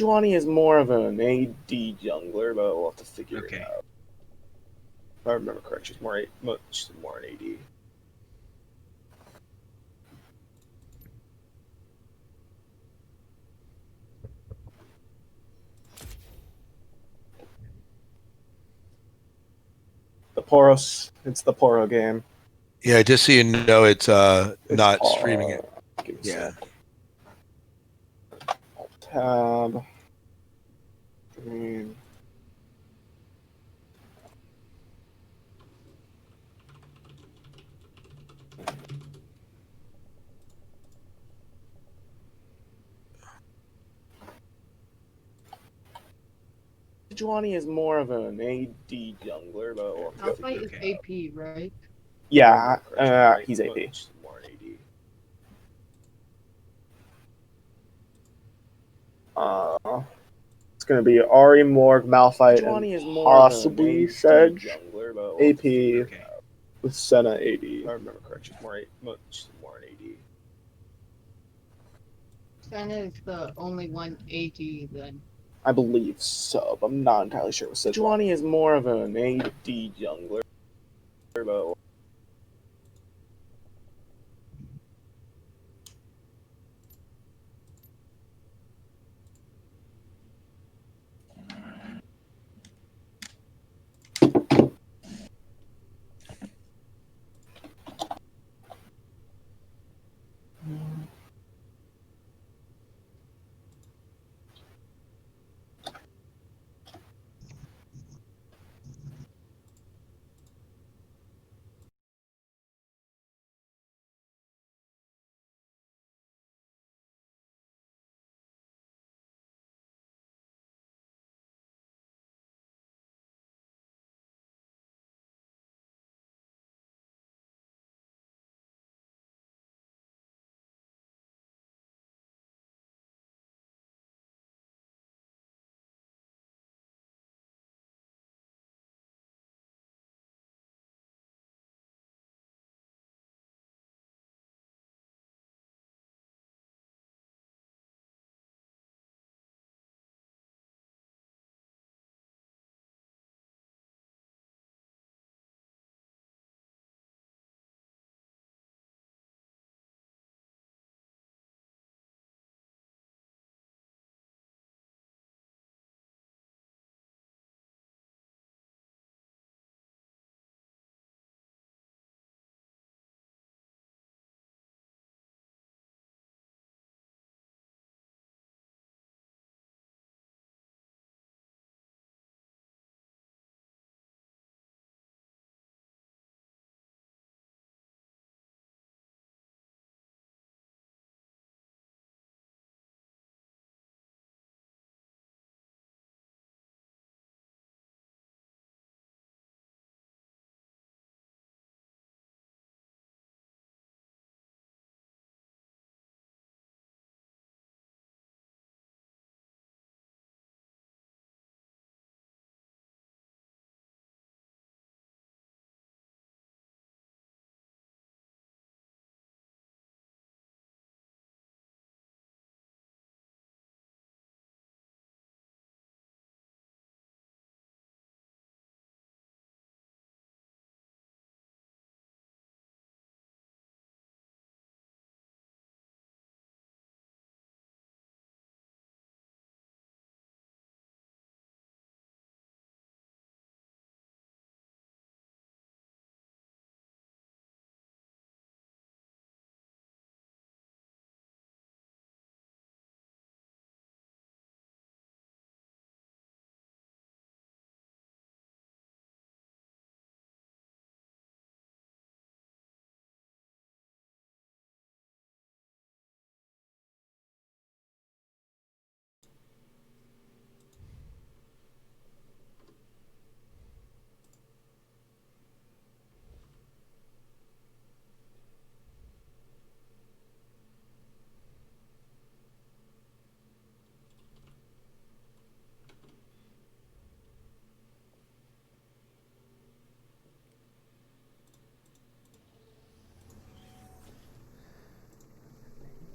Sejuani is more of an AD jungler, but we'll have to figure it out. If I remember correct, she's much more an AD. The Poros, it's the Poro game. Yeah, just so you know, it's not Poro. streaming it. Yeah. Tab. Green. Sejuani is more of an AD jungler, but we'll have to Malphite is AP, right? Yeah, he's AP. More an AD. It's going to be Ari, Morg, Malphite, and possibly Sedge AP with Senna AD. If I remember correct, she's much more an AD. Senna is the only one AD then. I believe so, but I'm not entirely sure. Sejuani is more of an AD jungler, but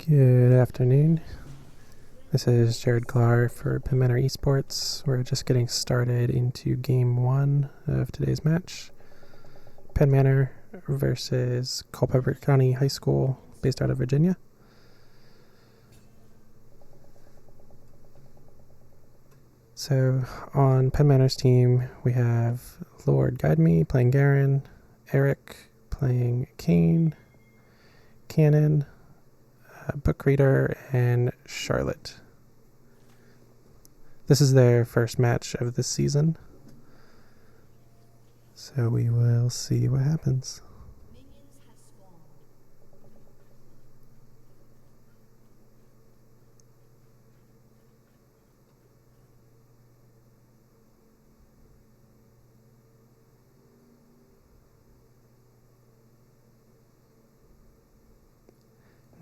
Good afternoon. This is Jared Clark for Penn Manor Esports. We're just getting started into Game 1 of today's match. Penn Manor versus Culpeper County High School, based out of Virginia. So on Penn Manor's team, we have Lord Guide Me playing Garen, Eric playing Kane, Cannon, Book Reader, and Charlotte. This is their first match of the season, so we will see what happens.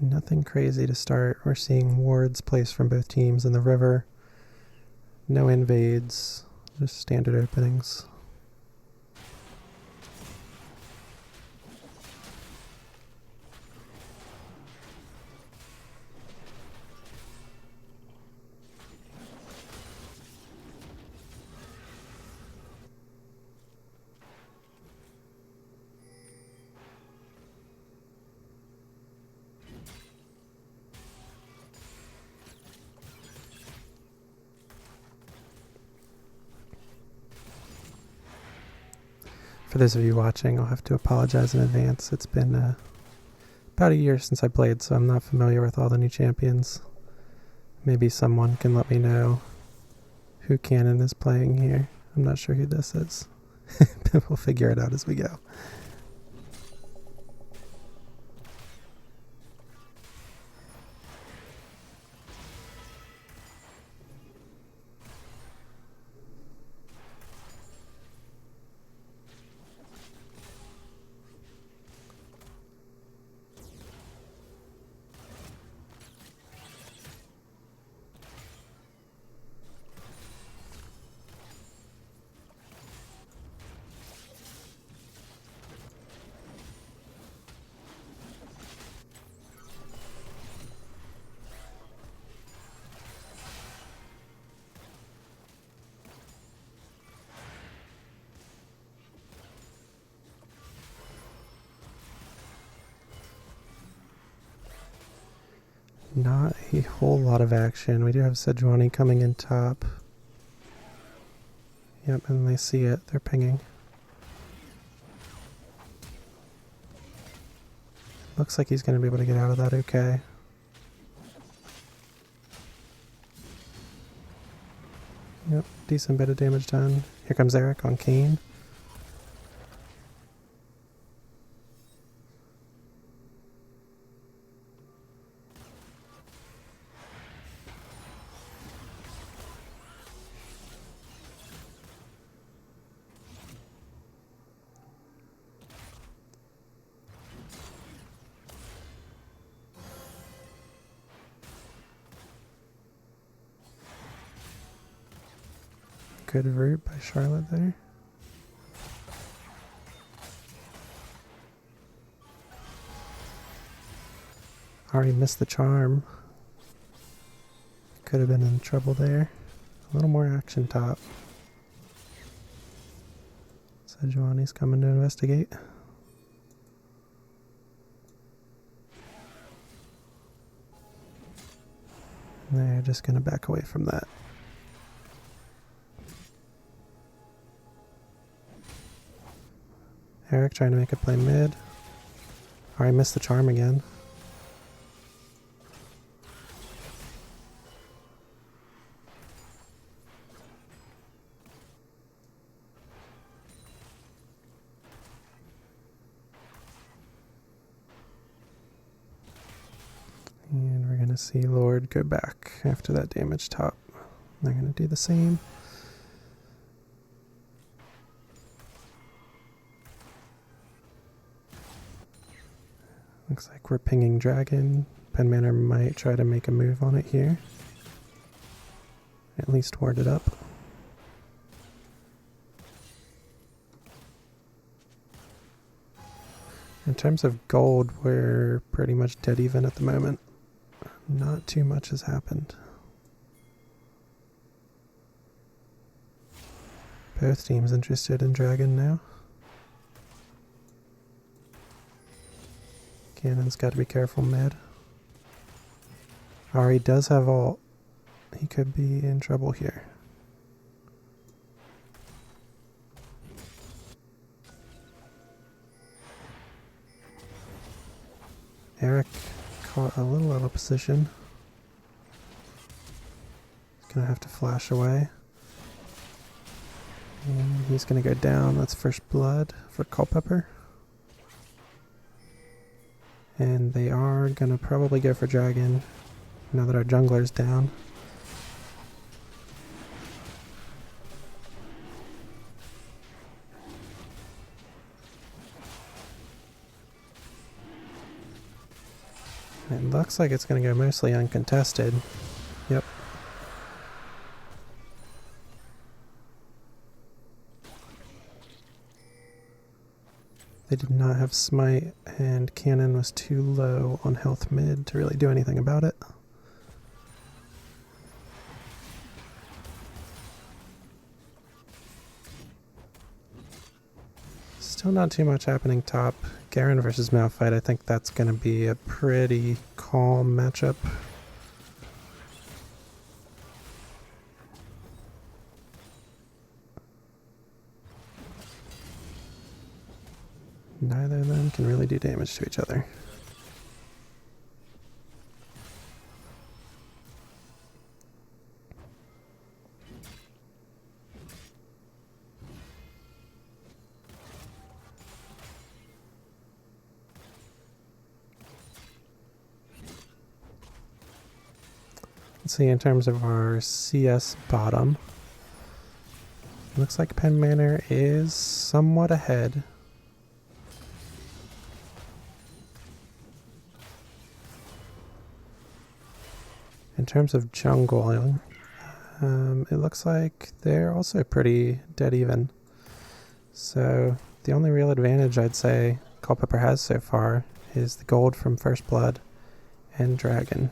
Nothing crazy to start. We're seeing wards placed from both teams in the river. No invades, just standard openings. For those of you watching, I'll have to apologize in advance. It's been about a year since I played, so I'm not familiar with all the new champions. Maybe someone can let me know who Cannon is playing here. I'm not sure who this is. But we'll figure it out as we go. Not a whole lot of action. We do have Sejuani coming in top. Yep, and they see it. They're pinging. Looks like he's going to be able to get out of that okay. Yep, decent bit of damage done. Here comes Eric on Kane. Good root by Charlotte there. Already missed the charm. Could have been in trouble there. A little more action top. Sejuani's coming to investigate. And they're just going to back away from that. Eric trying to make a play mid. Alright, missed the charm again. And we're going to see Lord go back after that damage top. They're going to do the same. Looks like we're pinging Dragon. Penn Manor might try to make a move on it here. At least ward it up. In terms of gold, we're pretty much dead even at the moment. Not too much has happened. Both teams interested in Dragon now. Cannon's got to be careful mid. Ari does have ult. He could be in trouble here. Eric caught a little out of position. He's gonna have to flash away. And he's gonna go down. That's first blood for Culpepper. And they are gonna probably go for Dragon now that our jungler's down. It looks like it's going to go mostly uncontested. Yep. They did not have smite, and Cannon was too low on health mid to really do anything about it. Still not too much happening top. Garen versus Malphite, I think that's going to be a pretty calm matchup. Neither of them can really do damage to each other. Let's see, in terms of our CS bottom, looks like Penn Manor is somewhat ahead. In terms of jungling, it looks like they're also pretty dead even. So the only real advantage I'd say Culpepper has so far is the gold from First Blood and Dragon.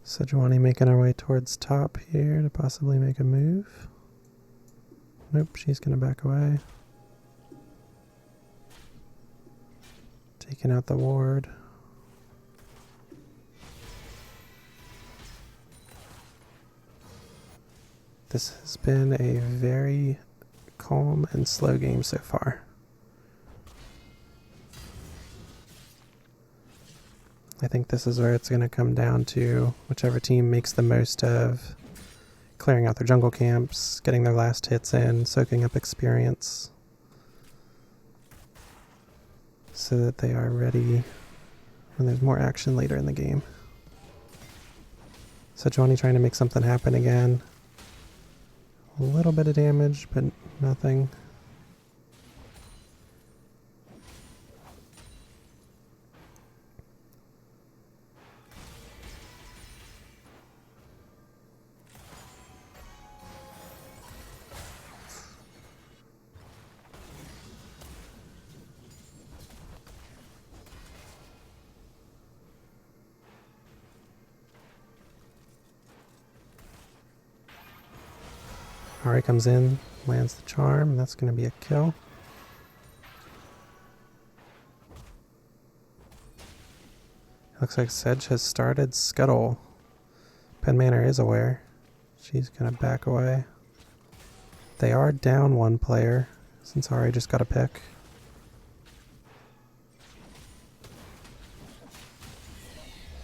Sejuani making our way towards top here to possibly make a move. Nope, she's going to back away. Taking out the ward. This has been a very calm and slow game so far. I think this is where it's going to come down to whichever team makes the most of clearing out their jungle camps, getting their last hits in, soaking up experience, so that they are ready when there's more action later in the game. Sejuani trying to make something happen again. A little bit of damage, but nothing. Ari comes in, lands the charm, and that's going to be a kill. Looks like Sedge has started Scuttle. Penn Manor is aware. She's going to back away. They are down one player, since Ari just got a pick.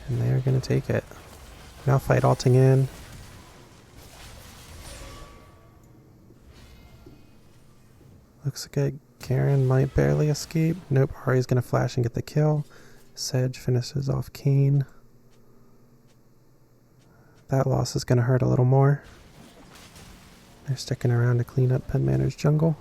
And they're going to take it. Malphite alting in. Looks like Karen might barely escape. Nope, Ari's going to flash and get the kill. Sedge finishes off Kane. That loss is going to hurt a little more. They're sticking around to clean up Penn Manor's jungle.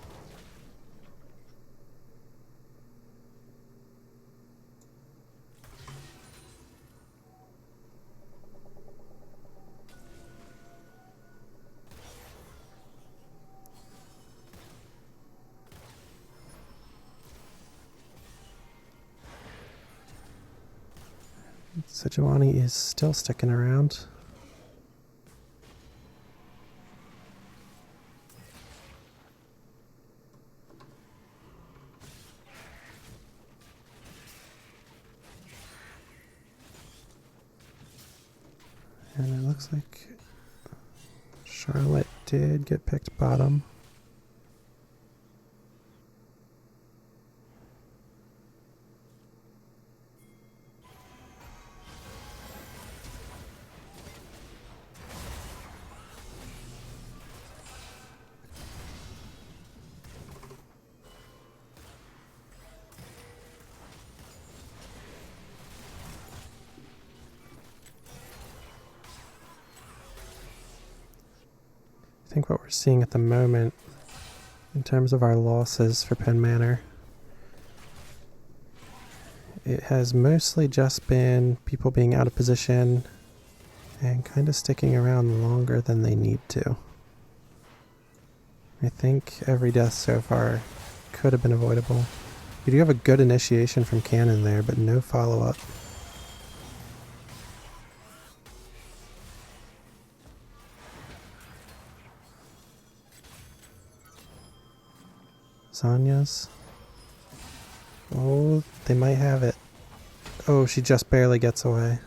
Sejuani is still sticking around. And it looks like Charlotte did get picked bottom. I think what we're seeing at the moment in terms of our losses for Penn Manor, it has mostly just been people being out of position and kind of sticking around longer than they need to. I think every death so far could have been avoidable. You do have a good initiation from Cannon there, but no follow-up. Zanya's. Oh, they might have it. Oh, she just barely gets away.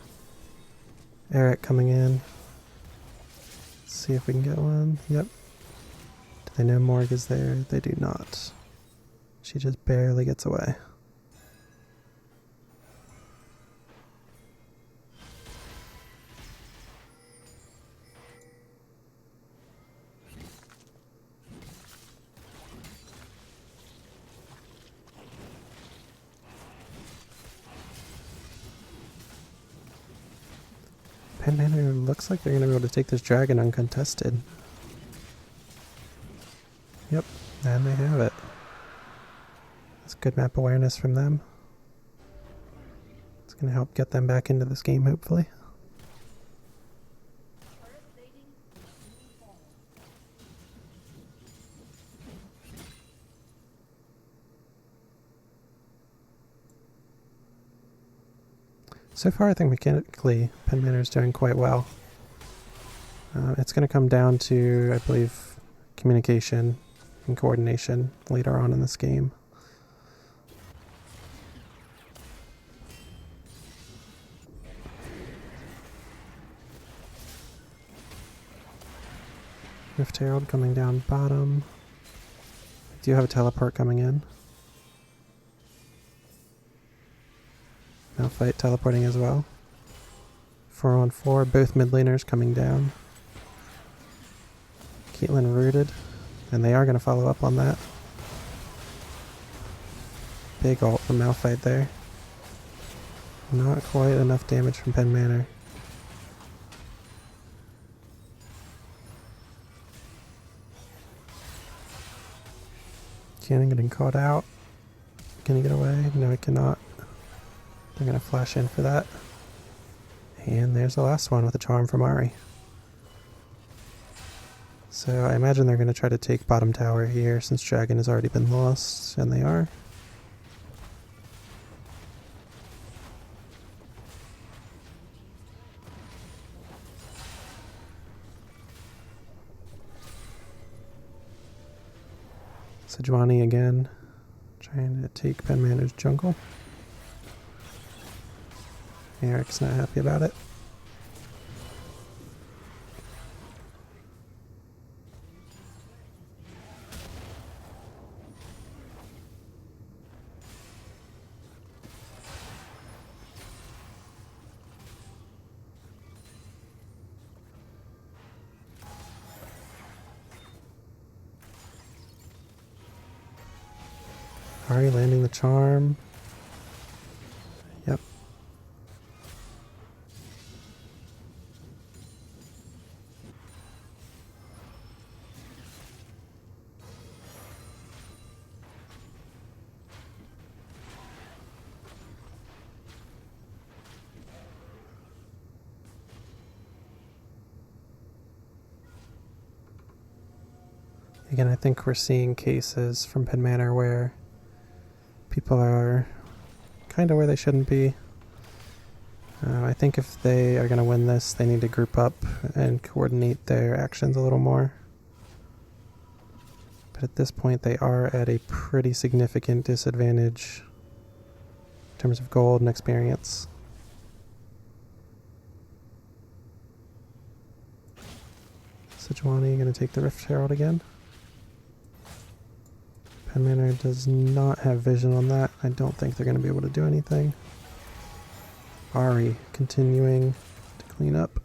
Eric coming in. Let's see if we can get one. Yep. Do they know Morg is there? They do not. She just barely gets away. Penn Manor looks like they're going to be able to take this dragon uncontested. Yep, and they have it. That's good map awareness from them. It's going to help get them back into this game, hopefully. So far, I think mechanically, Penn Manor is doing quite well. It's going to come down to, I believe, communication and coordination later on in this game. Rift Herald coming down bottom. Do you have a teleport coming in? Malphite teleporting as well. 4-on-4, both mid laners coming down. Caitlyn rooted, and they are going to follow up on that. Big ult from Malphite there. Not quite enough damage from Penn Manor. Cannon getting caught out. Can he get away? No, he cannot. They're going to flash in for that. And there's the last one with a charm from Ari. So I imagine they're going to try to take bottom tower here since Dragon has already been lost, and they are. Sejuani again, trying to take Penn Manor's jungle. Eric's not happy about it. Ari landing the charm. Yep. Again, I think we're seeing cases from Penn Manor where people are kind of where they shouldn't be. I think if they are going to win this, they need to group up and coordinate their actions a little more. But at this point, they are at a pretty significant disadvantage in terms of gold and experience. Sejuani going to take the Rift Herald again. Penn Manor does not have vision on that. I don't think they're going to be able to do anything. Ari continuing to clean up.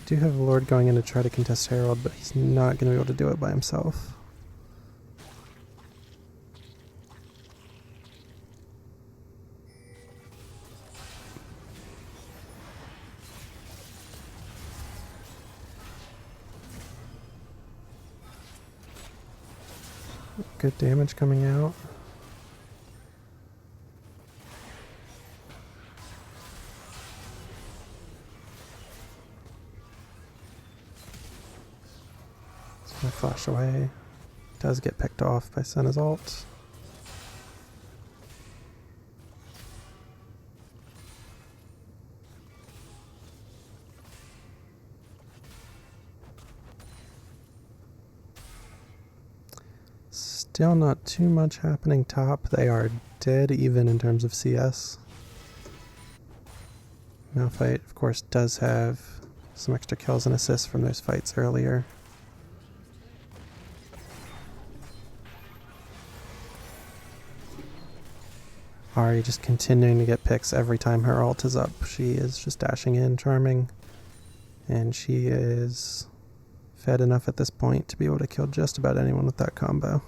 Do have Lord going in to try to contest Herald, but he's not going to be able to do it by himself. Good damage coming out. It's gonna flash away. Does get picked off by Senna's ult. Still not too much happening top. They are dead even in terms of CS. Malphite, of course, does have some extra kills and assists from those fights earlier. Ari just continuing to get picks every time her ult is up. She is just dashing in, charming, and she is fed enough at this point to be able to kill just about anyone with that combo.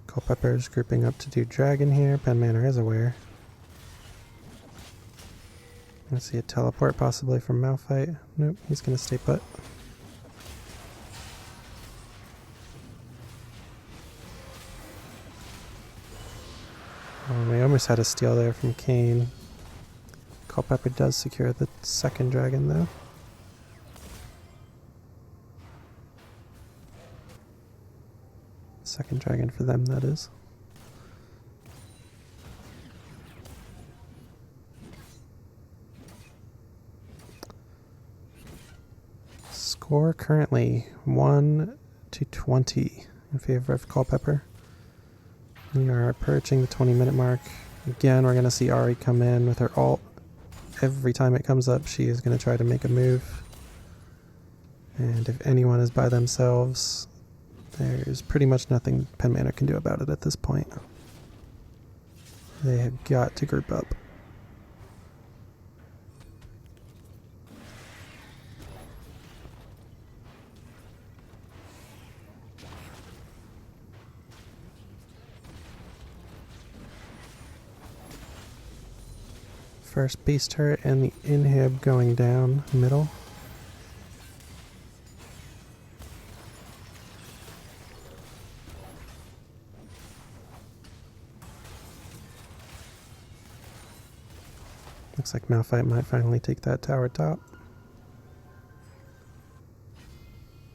Culpepper's grouping up to do Dragon here. Penn Manor is aware. I see a teleport possibly from Malphite. Nope, he's going to stay put. Oh, we almost had a steal there from Kane. Culpepper does secure the second dragon though. Second dragon for them, that is. Score currently 1-20 in favor of Culpepper. We are approaching the 20-minute mark. Again, we're going to see Ari come in with her ult. Every time it comes up, she is going to try to make a move. And if anyone is by themselves, there's pretty much nothing Penn Manor can do about it at this point. They have got to group up. First beast turret and the inhib going down middle. Looks like Malphite might finally take that tower top.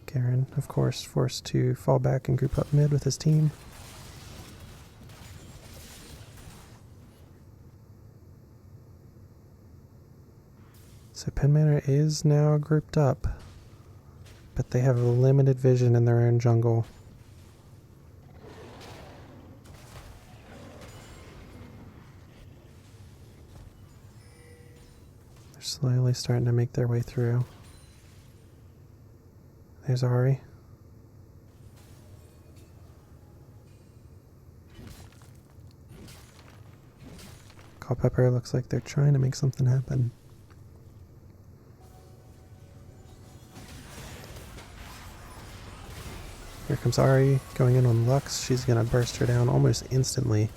Garen, of course, forced to fall back and group up mid with his team. So Penn Manor is now grouped up, but they have limited vision in their own jungle. They're slowly starting to make their way through. There's Ari. Culpepper looks like they're trying to make something happen. Here comes Ari, going in on Lux. She's going to burst her down almost instantly.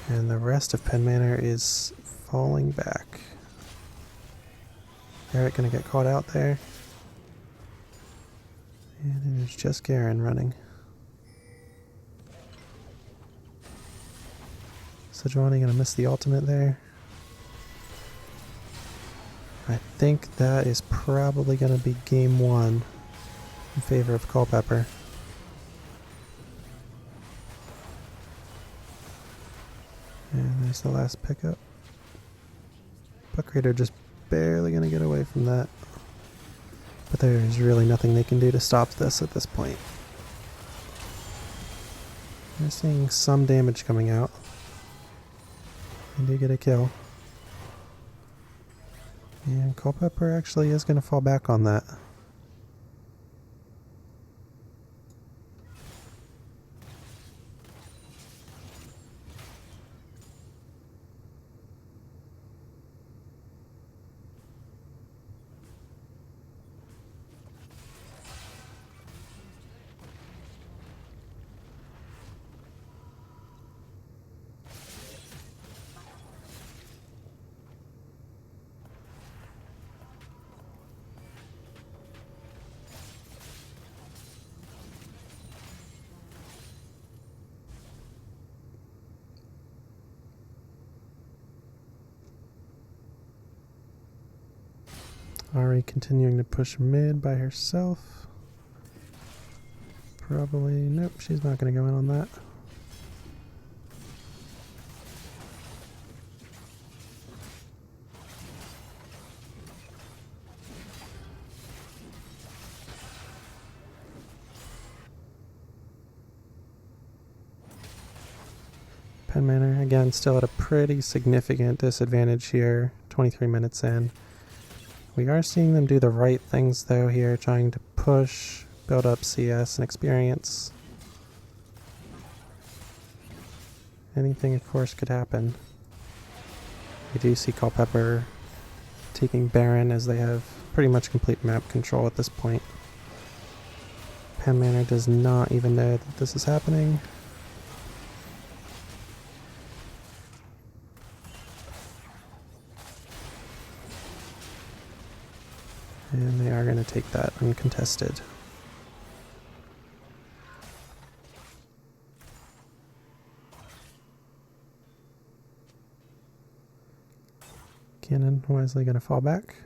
And the rest of Penn Manor is falling back. Garrett going to get caught out there. And it is just Garen running. Sejuani going to miss the ultimate there. I think that is probably going to be game 1 in favor of Culpepper. And there's the last pickup. Puck Raider just barely going to get away from that. But there's really nothing they can do to stop this at this point. They're seeing some damage coming out. They do get a kill. And Culpepper actually is going to fall back on that. Ari continuing to push mid by herself. Probably, nope, she's not going to go in on that. Penn Manor, again, still at a pretty significant disadvantage here, 23 minutes in. We are seeing them do the right things though here, trying to push, build up CS and experience. Anything of course could happen. We do see Culpepper taking Baron as they have pretty much complete map control at this point. Penn Manor does not even know that this is happening. And they are going to take that uncontested. Cannon wisely going to fall back.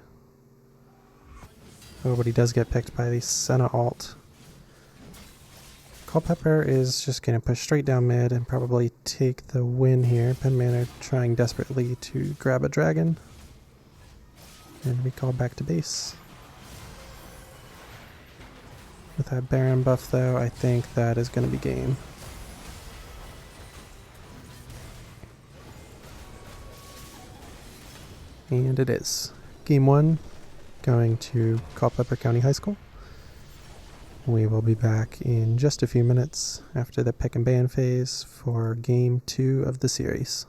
Oh, but he does get picked by the Senna ult. Culpepper is just going to push straight down mid and probably take the win here. Penn Manor trying desperately to grab a dragon. And we call back to base. With that Baron buff though, I think that is going to be game. And it is. Game 1 going to Culpeper County High School. We will be back in just a few minutes after the pick and ban phase for Game 2 of the series.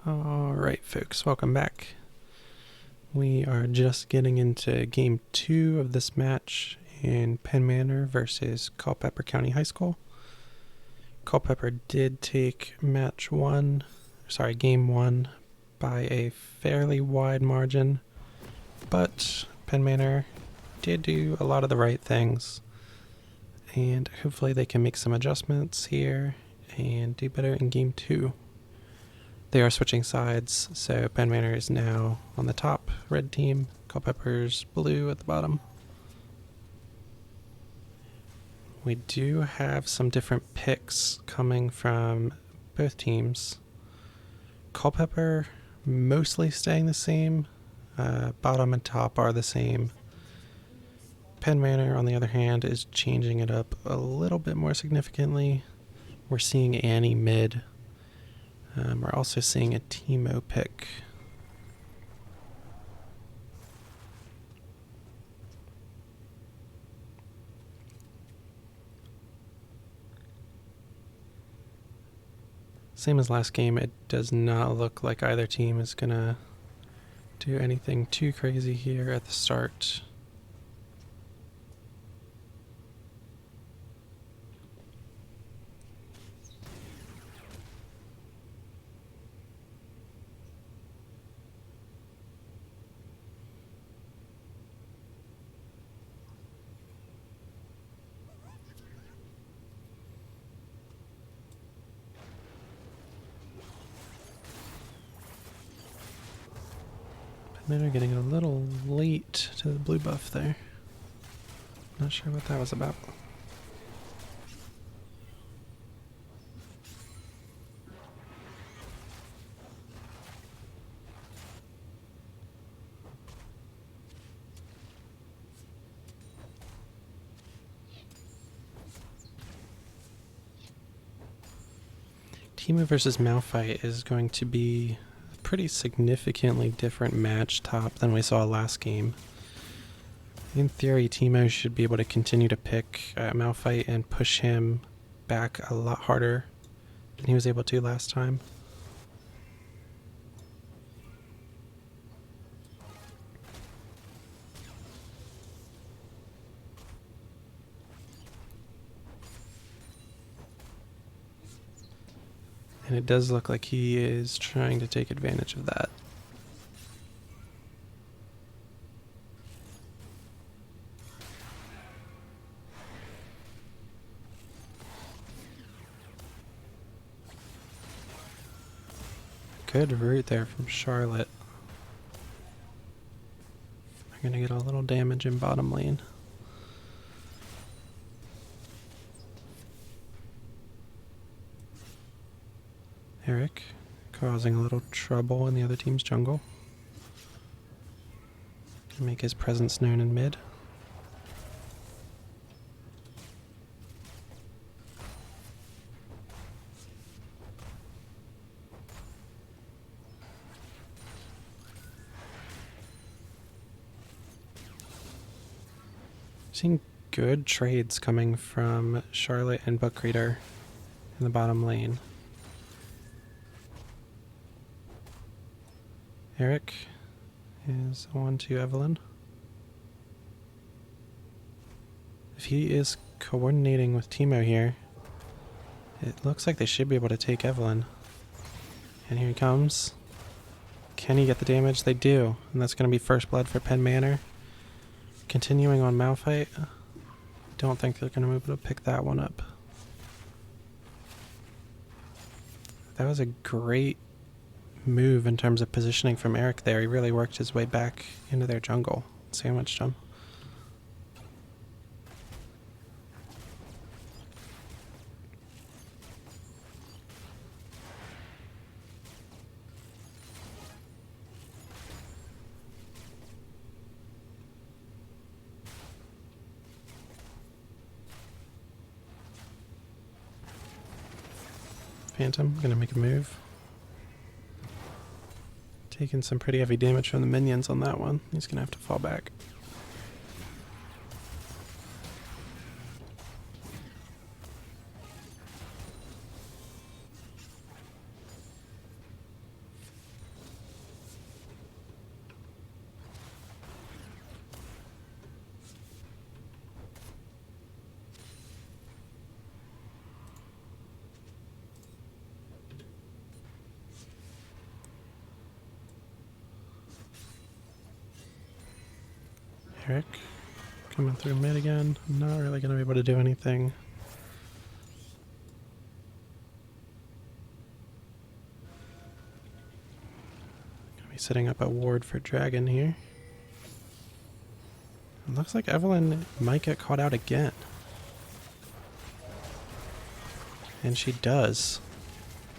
Alright folks, welcome back. We are just getting into game 2 of this match in Penn Manor versus Culpeper County High School. Culpeper did take game 1 by a fairly wide margin, but Penn Manor did do a lot of the right things, and hopefully they can make some adjustments here and do better in game 2. They are switching sides, so Penn Manor is now on the top, red team, Culpeper's blue at the bottom. We do have some different picks coming from both teams. Culpeper mostly staying the same, bottom and top are the same. Penn Manor, on the other hand, is changing it up a little bit more significantly. We're seeing Annie mid. We're also seeing a Timo pick. Same as last game, it does not look like either team is gonna do anything too crazy here at the start. They're getting a little late to the blue buff there. Not sure what that was about. Timo versus Malphite is going to be pretty significantly different match top than we saw last game. In theory, Timo should be able to continue to pick Malphite and push him back a lot harder than he was able to last time. And it does look like he is trying to take advantage of that. Good root there from Charlotte. I'm gonna get a little damage in bottom lane. Eric causing a little trouble in the other team's jungle. Can make his presence known in mid. Seeing good trades coming from Charlotte and Bookreader in the bottom lane. Eric is on to Evelyn. If he is coordinating with Timo here, it looks like they should be able to take Evelyn. And here he comes. Can he get the damage? They do. And that's going to be first blood for Penn Manor. Continuing on Malphite. Don't think they're going to be able to pick that one up. That was a great move in terms of positioning from Eric there. He really worked his way back into their jungle. Sandwiched him. Phantom, gonna make a move. Taking some pretty heavy damage from the minions on that one. He's gonna have to fall back. Eric coming through mid again. I'm not really going to be able to do anything. Gonna be setting up a ward for Dragon here. It looks like Evelyn might get caught out again. And she does.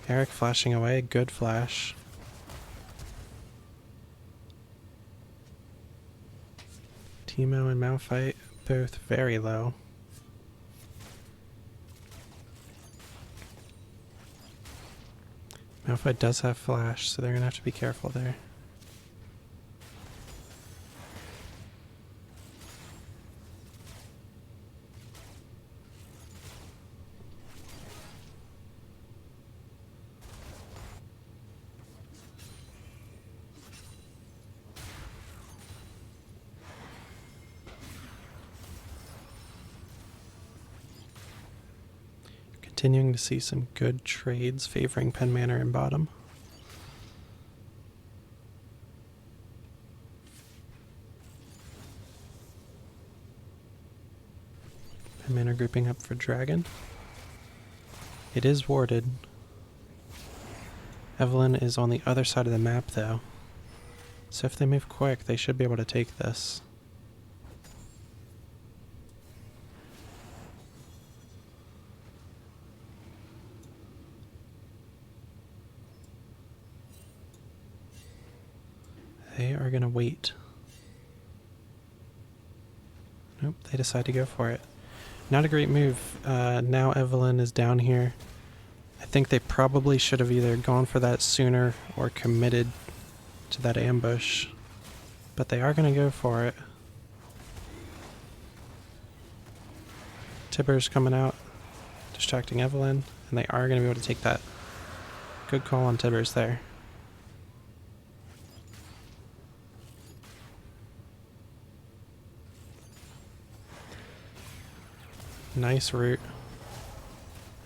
Eric flashing away, good flash. Teemo and Malphite both very low. Malphite does have flash, so they're gonna have to be careful there. Continuing to see some good trades favoring Penn Manor in bottom. Penn Manor grouping up for Dragon. It is warded. Evelyn is on the other side of the map though. So if they move quick, they should be able to take this. They are going to wait. Nope, they decide to go for it. Not a great move. Now Evelyn is down here. I think they probably should have either gone for that sooner or committed to that ambush. But they are going to go for it. Tibber's coming out, distracting Evelyn, and they are going to be able to take that. Good call on Tibber's there. Nice route.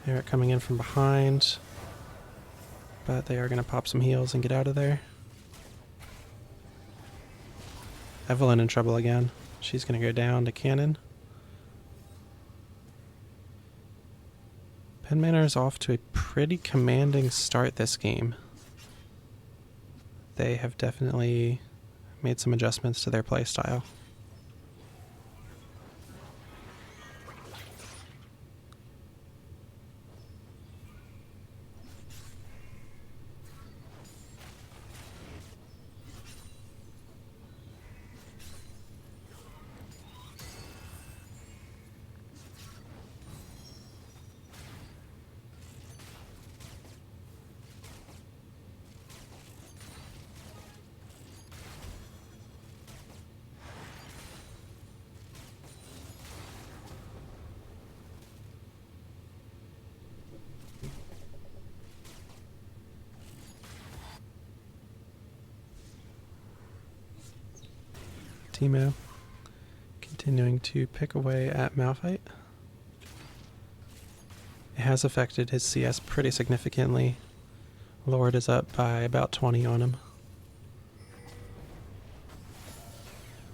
Eric coming in from behind. But they are going to pop some heals and get out of there. Evelyn in trouble again. She's going to go down to cannon. Penn Manor is off to a pretty commanding start this game. They have definitely made some adjustments to their playstyle. Teemo continuing to pick away at Malphite. It has affected his CS pretty significantly. Lord is up by about 20 on him.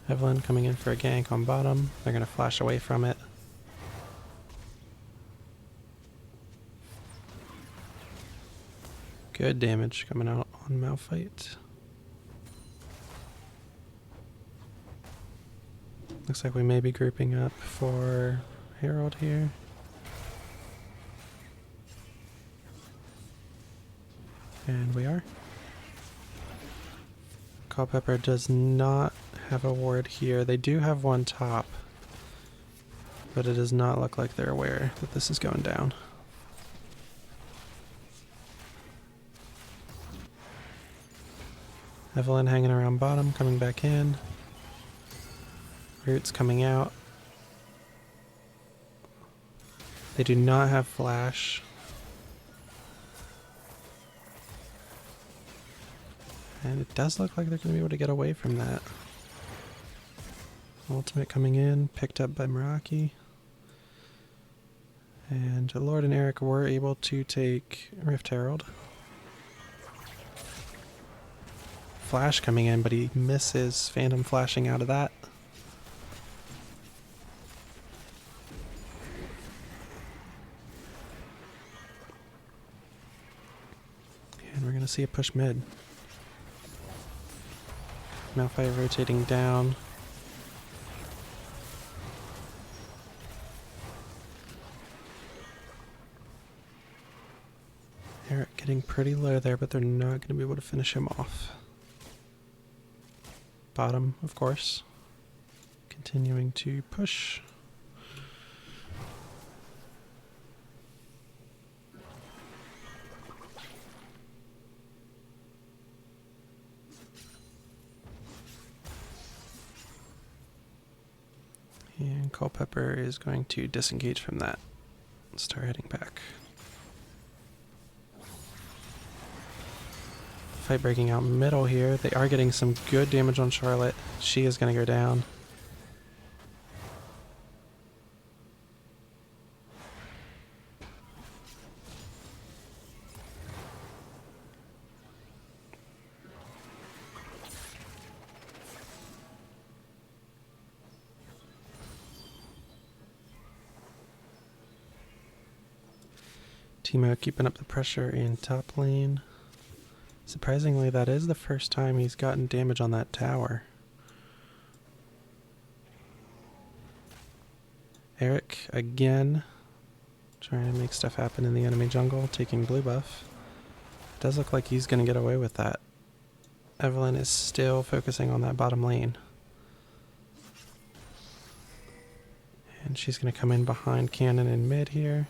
Evelyn coming in for a gank on bottom. They're going to flash away from it. Good damage coming out on Malphite. Looks like we may be grouping up for Herald here. And we are. Culpepper does not have a ward here. They do have one top, but it does not look like they're aware that this is going down. Evelyn hanging around bottom, coming back in. Roots coming out. They do not have flash. And it does look like they're going to be able to get away from that. Ultimate coming in, picked up by Meraki. And Lord and Eric were able to take Rift Herald. Flash coming in, but he misses Phantom flashing out of that. see a push mid. Malphite rotating down. Eric getting pretty low there, but they're not going to be able to finish him off. Bottom, of course. Continuing to push. And Culpepper is going to disengage from that and start heading back. Fight breaking out middle here. They are getting some good damage on Charlotte. She is going to go down. Teemo keeping up the pressure in top lane. Surprisingly, that is the first time he's gotten damage on that tower. Eric, again, trying to make stuff happen in the enemy jungle, taking blue buff. Does look like he's going to get away with that. Evelyn is still focusing on that bottom lane. And she's going to come in behind Cannon in mid here.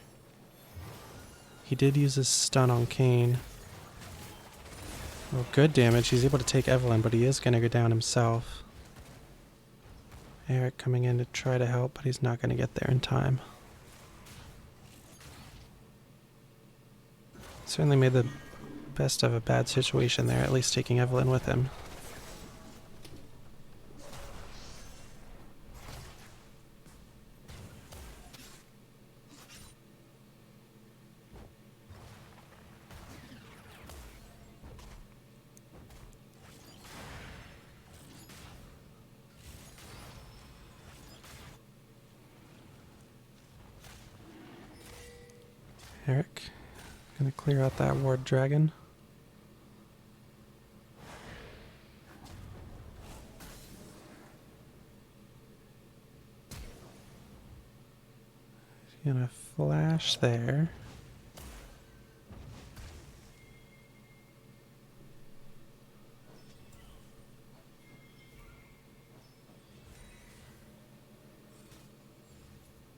He did use his stun on Kayn. Well, good damage. He's able to take Evelyn, but he is going to go down himself. Eric coming in to try to help, but he's not going to get there in time. Certainly made the best of a bad situation there, at least taking Evelyn with him. Eric, gonna clear out that ward dragon. He's gonna flash there.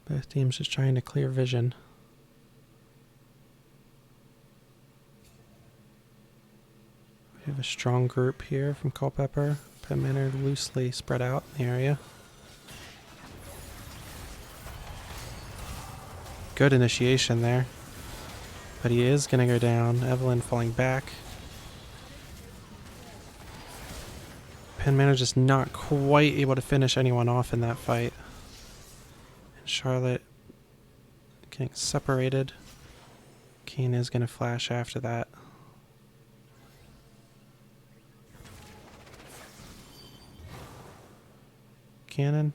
Both teams just trying to clear vision. We have a strong group here from Culpepper. Penn Manor loosely spread out in the area. Good initiation there. But he is going to go down. Evelyn falling back. Penn Manor just not quite able to finish anyone off in that fight. And Charlotte getting separated. Kayn is going to flash after that. Cannon,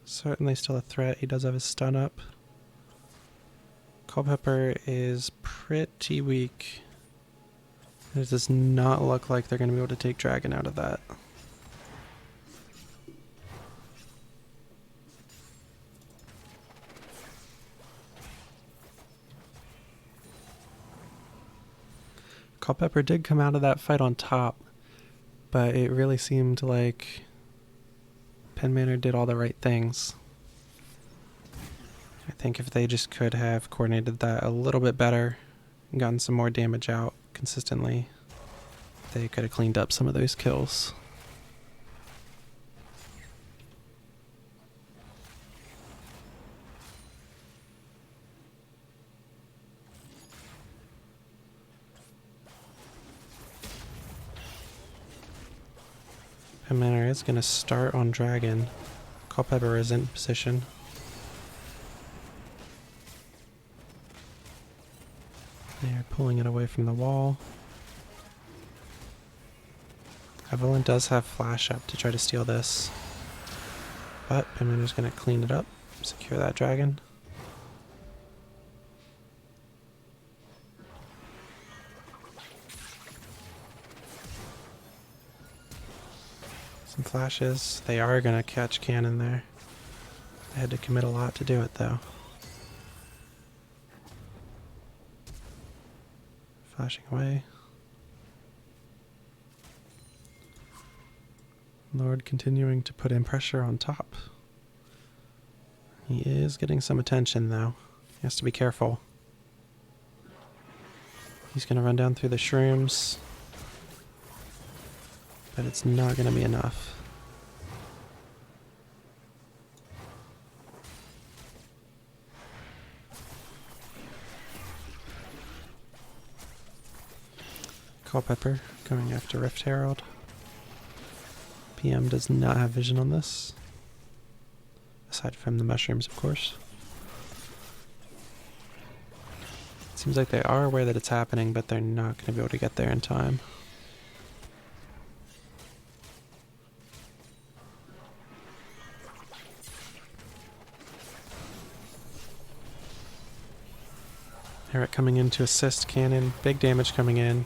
certainly still a threat. He does have his stun up. Culpepper is pretty weak. It does not look like they're going to be able to take Dragon out of that. Culpepper did come out of that fight on top, but it really seemed like Penn Manor did all the right things. I think if they just could have coordinated that a little bit better and gotten some more damage out consistently, they could have cleaned up some of those kills. Penn Manor is going to start on Dragon. Culpepper is in position. They are pulling it away from the wall. Evelyn does have flash up to try to steal this. But Penn Manor's going to clean it up, secure that Dragon. Some flashes. They are going to catch cannon there. They had to commit a lot to do it, though. Flashing away. Lord continuing to put in pressure on top. He is getting some attention, though. He has to be careful. He's going to run down through the shrooms. But it's not going to be enough. Culpepper going after Rift Herald. PM does not have vision on this. Aside from the mushrooms, of course. It seems like they are aware that it's happening, but they're not going to be able to get there in time. Eric coming in to assist cannon. Big damage coming in.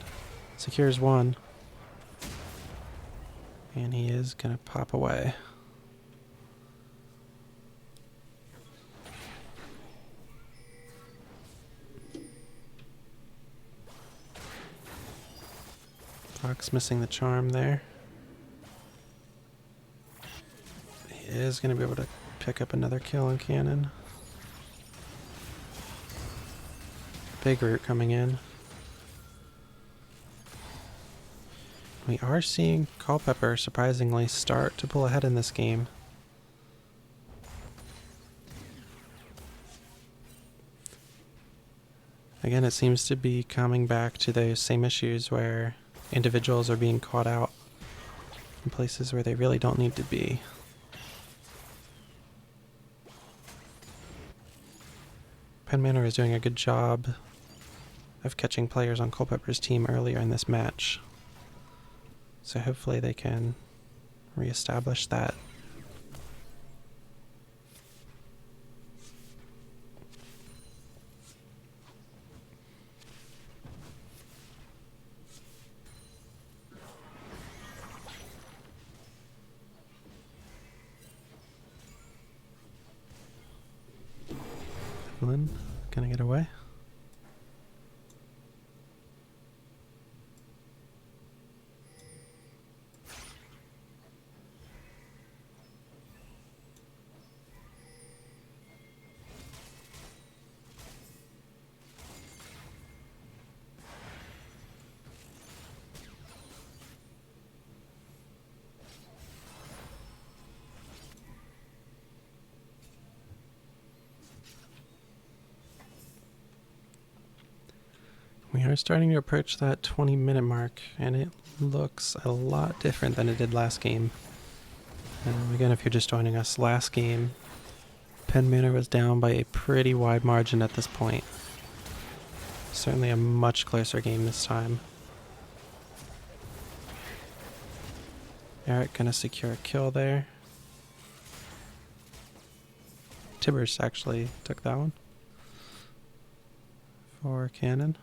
Secures one. And he is going to pop away. Fox missing the charm there. He is going to be able to pick up another kill on cannon. Big root coming in. We are seeing Culpepper surprisingly start to pull ahead in this game. Again, it seems to be coming back to those same issues where individuals are being caught out in places where they really don't need to be. Penn Manor is doing a good job of catching players on Culpepper's team earlier in this match. So hopefully they can reestablish that. Evelyn, gonna get away. We are starting to approach that 20-minute mark, and it looks a lot different than it did last game. Again, if you're just joining us, last game, Penn Manor was down by a pretty wide margin at this point. Certainly a much closer game this time. Eric gonna secure a kill there. Tibbers actually took that one for cannon.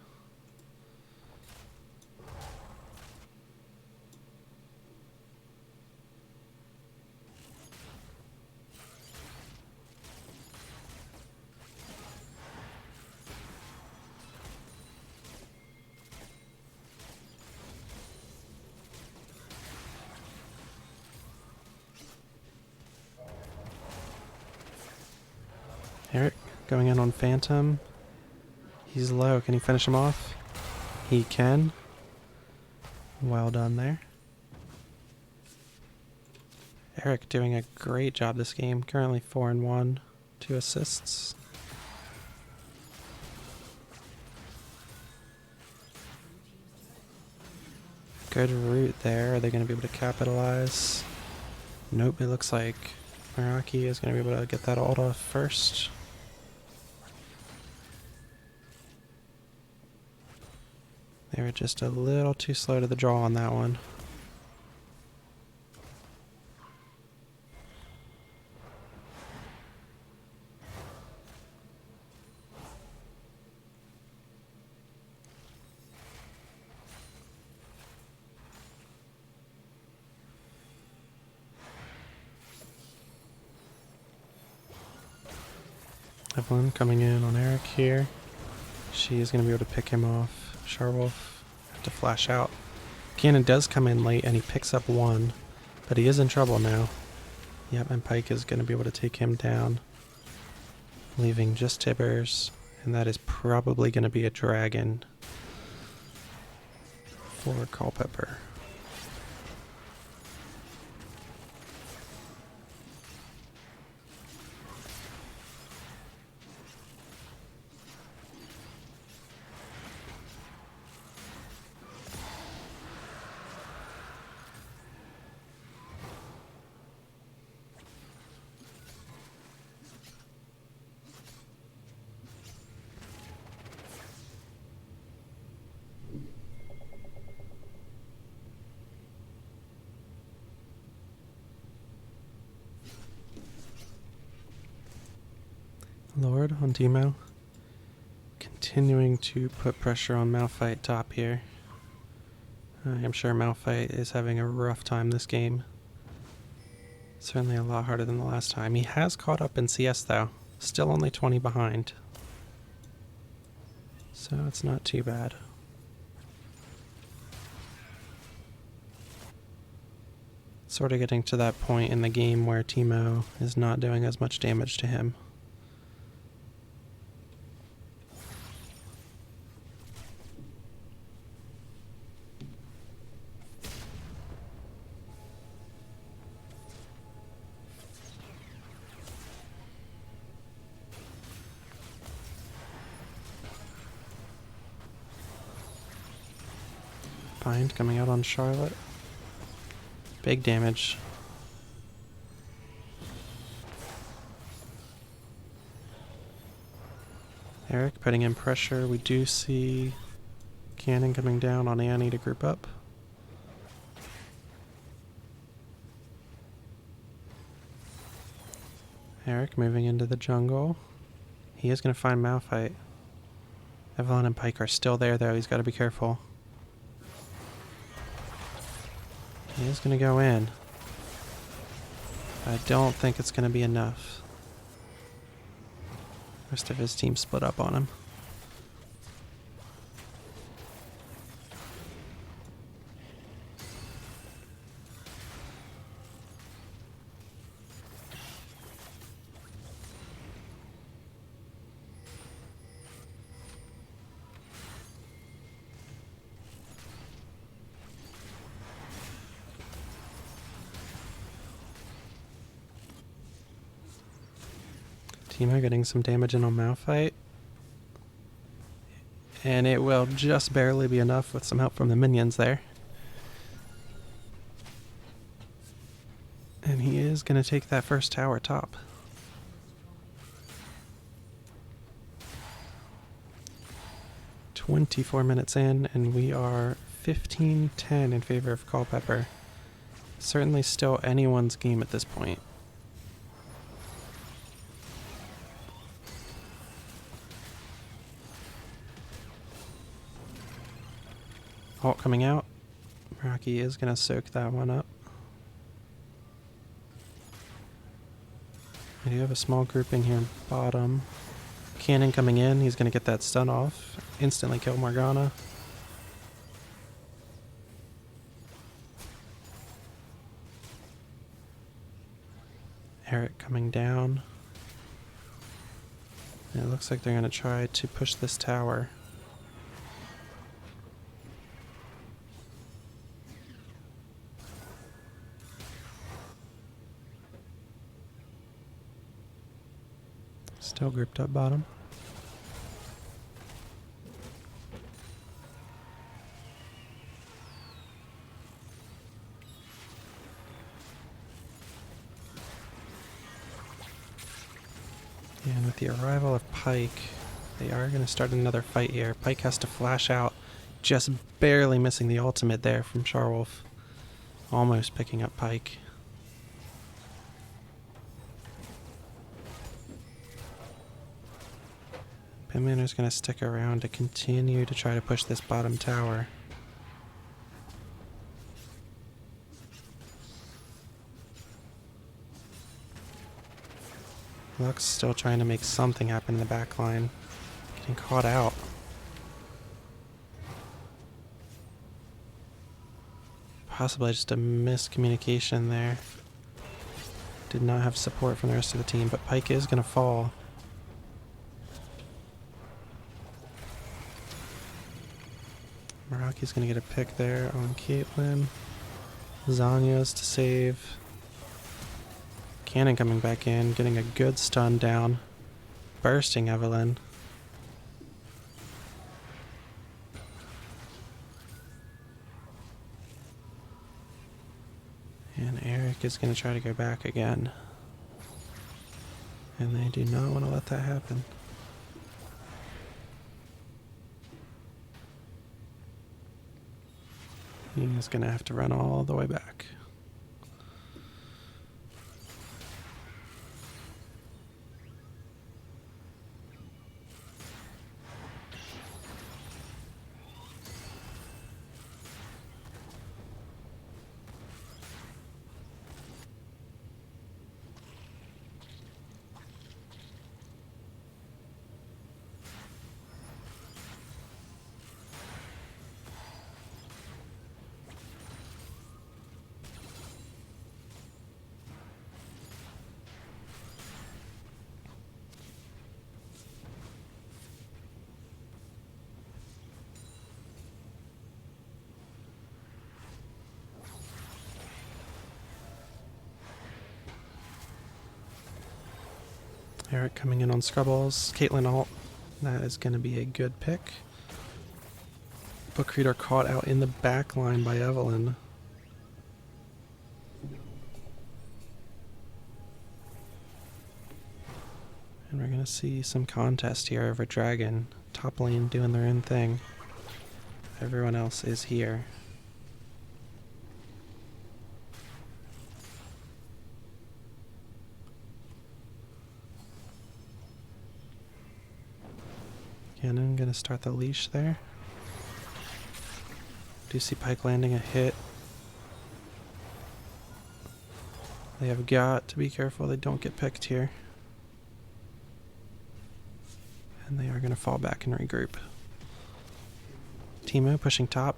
Eric going in on Phantom. He's low. Can he finish him off? He can. Well done there. Eric doing a great job this game. Currently 4-1, 2 assists. Good route there. Are they going to be able to capitalize? Nope, it looks like Meraki is going to be able to get that ult off first. They were just a little too slow to the draw on that one. Evelyn coming in on Eric here. She is going to be able to pick him off. Sharwolf have to flash out. Cannon does come in late and he picks up one, but he is in trouble now. Yep, and Pike is going to be able to take him down, leaving just Tibbers, and that is probably going to be a dragon for Culpepper. Lord on Demo, continuing to put pressure on Malphite top here. I am sure Malphite is having a rough time this game. Certainly a lot harder than the last time. He has caught up in CS though, still only 20 behind. So it's not too bad. Sort of getting to that point in the game where Teemo is not doing as much damage to him. Bind coming out on Charlotte. Big damage. Eric putting in pressure. We do see Cannon coming down on Annie to group up. Eric moving into the jungle. He is going to find Malphite. Evelyn and Pike are still there though. He's got to be careful. He is going to go in. I don't think it's going to be enough. The rest of his team split up on him. Teemo getting some damage in on Malphite. And it will just barely be enough with some help from the minions there. And he is going to take that first tower top. "24 minutes in, and we are 15-10 in favor of Culpepper. Certainly still anyone's game at this point. Ult coming out. Rocky is going to soak that one up. We do have a small grouping here bottom. Cannon coming in. He's going to get that stun off. Instantly kill Morgana. Eric coming down. And it looks like they're going to try to push this tower. Still grouped up bottom. And with the arrival of Pike, they are going to start another fight here. Pike has to flash out, just barely missing the ultimate there from Sharwolf. Almost picking up Pike. Penn Manor's going to stick around to continue to try to push this bottom tower. Luck's still trying to make something happen in the back line. Getting caught out. Possibly just a miscommunication there. Did not have support from the rest of the team, but Pike is going to fall. Meraki's going to get a pick there on Caitlyn. Zanya's to save. Cannon coming back in, getting a good stun down. Bursting Evelyn. And Eric is going to try to go back again. And they do not want to let that happen. He's going to have to run all the way back. Eric coming in on Scrubbles. Caitlyn ult. That is going to be a good pick. Book Reader caught out in the back line by Evelyn. And we're going to see some contest here over Dragon. Top lane doing their own thing. Everyone else is here. Cannon gonna start the leash there. Do see Pike landing a hit. They have got to be careful they don't get picked here. And they are gonna fall back and regroup. Teemo pushing top.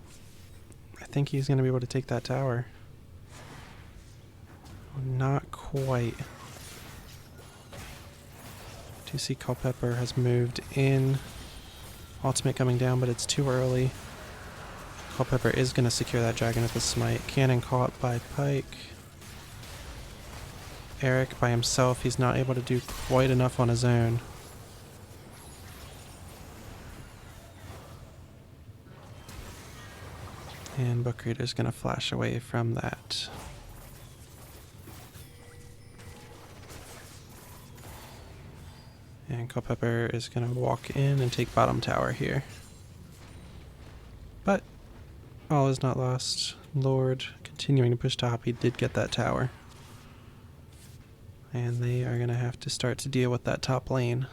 I think he's gonna be able to take that tower. Not quite. Do see Culpepper has moved in. Ultimate coming down, but it's too early. Culpepper is going to secure that dragon with a smite. Cannon caught by Pike. Eric by himself, he's not able to do quite enough on his own. And Book Reader's going to flash away from that. And Culpepper is going to walk in and take bottom tower here. But all is not lost. Lord continuing to push top. He did get that tower. And they are going to have to start to deal with that top lane.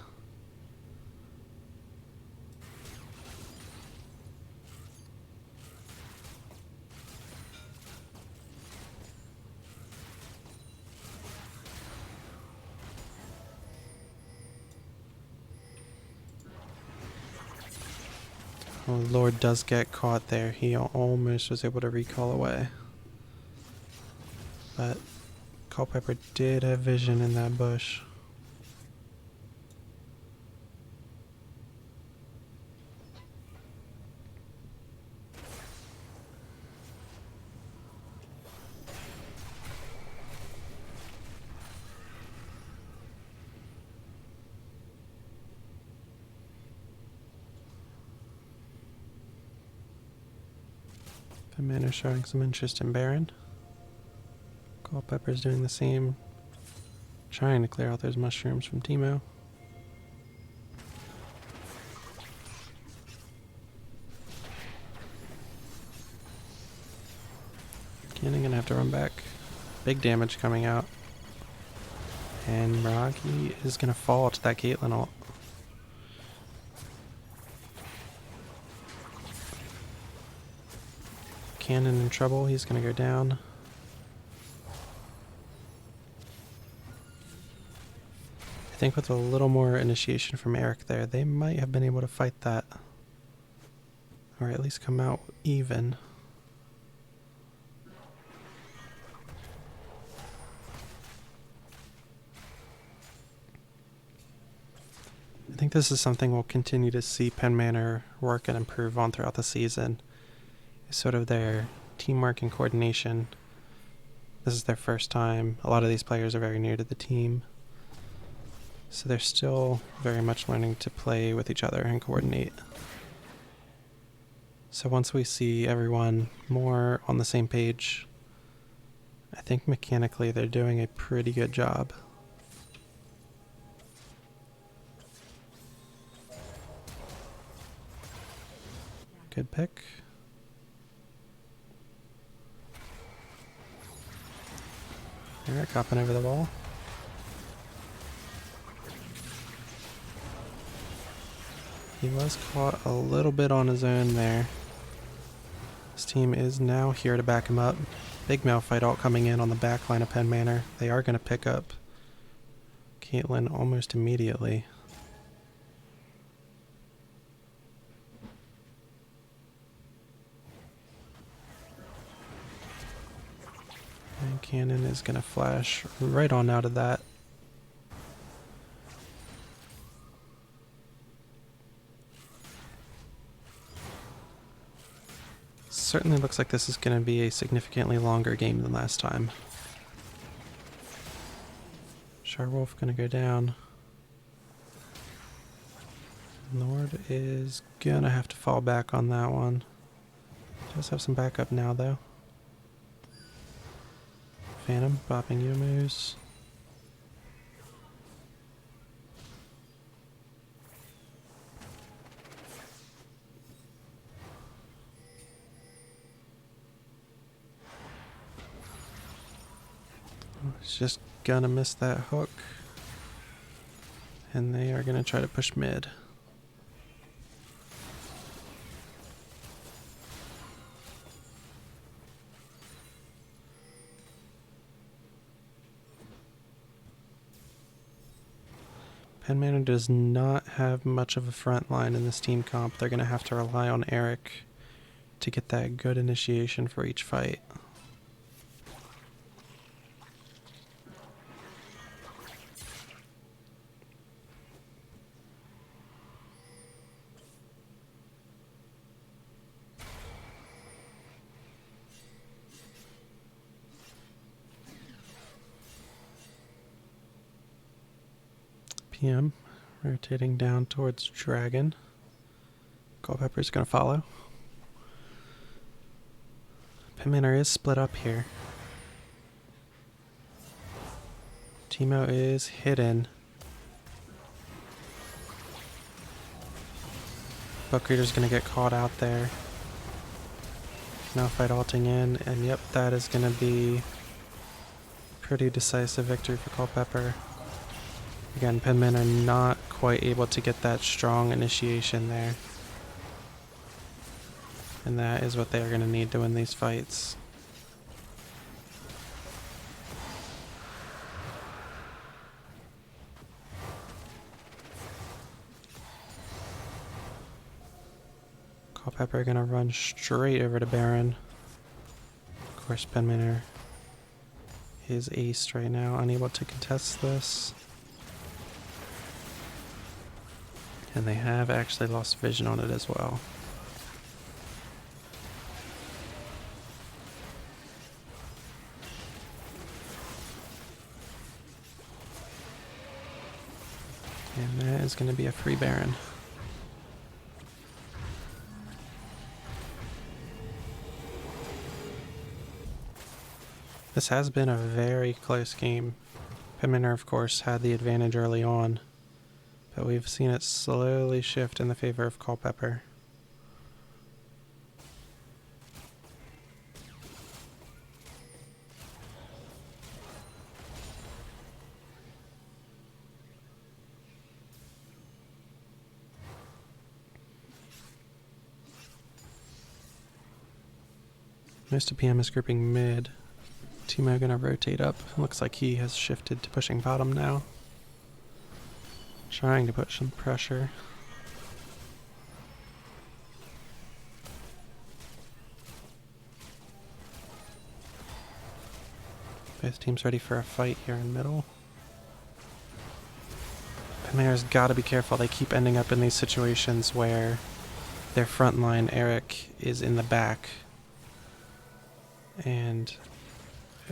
Oh, Lord does get caught there. He almost was able to recall away. But Culpepper did have vision in that bush. Penn Manor showing some interest in Baron. Culpepper's doing the same, trying to clear out those mushrooms from Teemo. Cannon gonna have to run back. Big damage coming out. And Meraki is gonna fall to that Caitlyn ult. Cannon in trouble, he's gonna go down. I think with a little more initiation from Eric there, they might have been able to fight that. Or at least come out even. I think this is something we'll continue to see Penn Manor work and improve on throughout the season. It's sort of their teamwork and coordination. This is their first time. A lot of these players are very new to the team. So they're still very much learning to play with each other and coordinate. So once we see everyone more on the same page, I think mechanically they're doing a pretty good job. Good pick. Alright, copping over the wall. He was caught a little bit on his own there. This team is now here to back him up. Big male fight alt coming in on the back line of Penn Manor. They are going to pick up Caitlyn almost immediately. And Cannon is going to flash right on out of that. Certainly looks like this is going to be a significantly longer game than last time. Charwolf going to go down. Nord is going to have to fall back on that one. Does have some backup now though. Phantom bopping Youmuu's. He's just gonna miss that hook. And they are gonna try to push mid. Penn Manor does not have much of a front line in this team comp. They're gonna have to rely on Eric to get that good initiation for each fight. PM rotating down towards Dragon. Culpepper's gonna follow. Penn Manor is split up here. Teemo is hidden. Buck Reader's gonna get caught out there. Now fight alting in, and yep, that is gonna be pretty decisive victory for Culpepper. Again, Penn Manor not quite able to get that strong initiation there. And that is what they are going to need to win these fights. Culpepper going to run straight over to Baron. Of course, Penn Manor is aced right now, unable to contest this. And they have actually lost vision on it as well. And that is going to be a free Baron. This has been a very close game. Penn Manor, of course, had the advantage early on. But we've seen it slowly shift in the favor of Culpepper. Mr. PM is grouping mid. Teemo gonna rotate up. Looks like he has shifted to pushing bottom now. Trying to put some pressure. Both teams ready for a fight here in middle. Penn Manor's got to be careful. They keep ending up in these situations where their front line, Eric, is in the back. And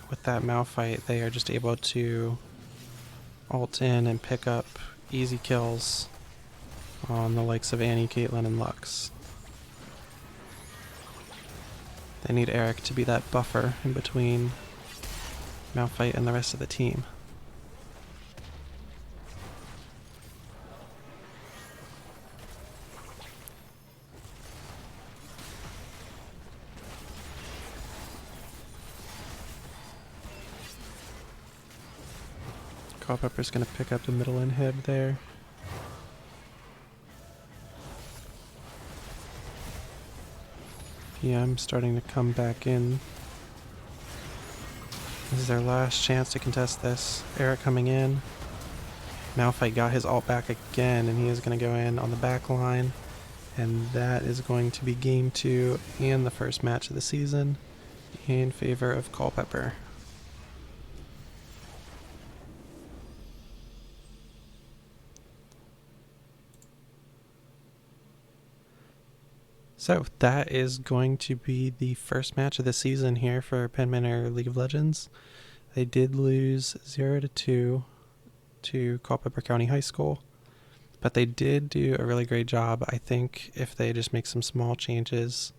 with that Malphite, they are just able to ult in and pick up easy kills on the likes of Annie, Caitlyn, and Lux. They need Eric to be that buffer in between Malphite and the rest of the team. Culpepper's going to pick up the middle inhib there. PM starting to come back in. This is their last chance to contest this. Eric coming in. Malphite got his ult back again, and he is going to go in on the back line. And that is going to be game 2 and the first match of the season in favor of Culpepper. So that is going to be the first match of the season here for Penn Manor League of Legends. They did lose 0-2 to Culpeper County High School, but they did do a really great job. I think if they just make some small changes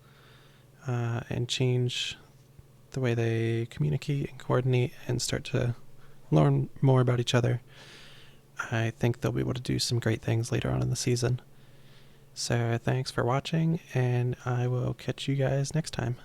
and change the way they communicate and coordinate and start to learn more about each other, I think they'll be able to do some great things later on in the season. So thanks for watching, and I will catch you guys next time.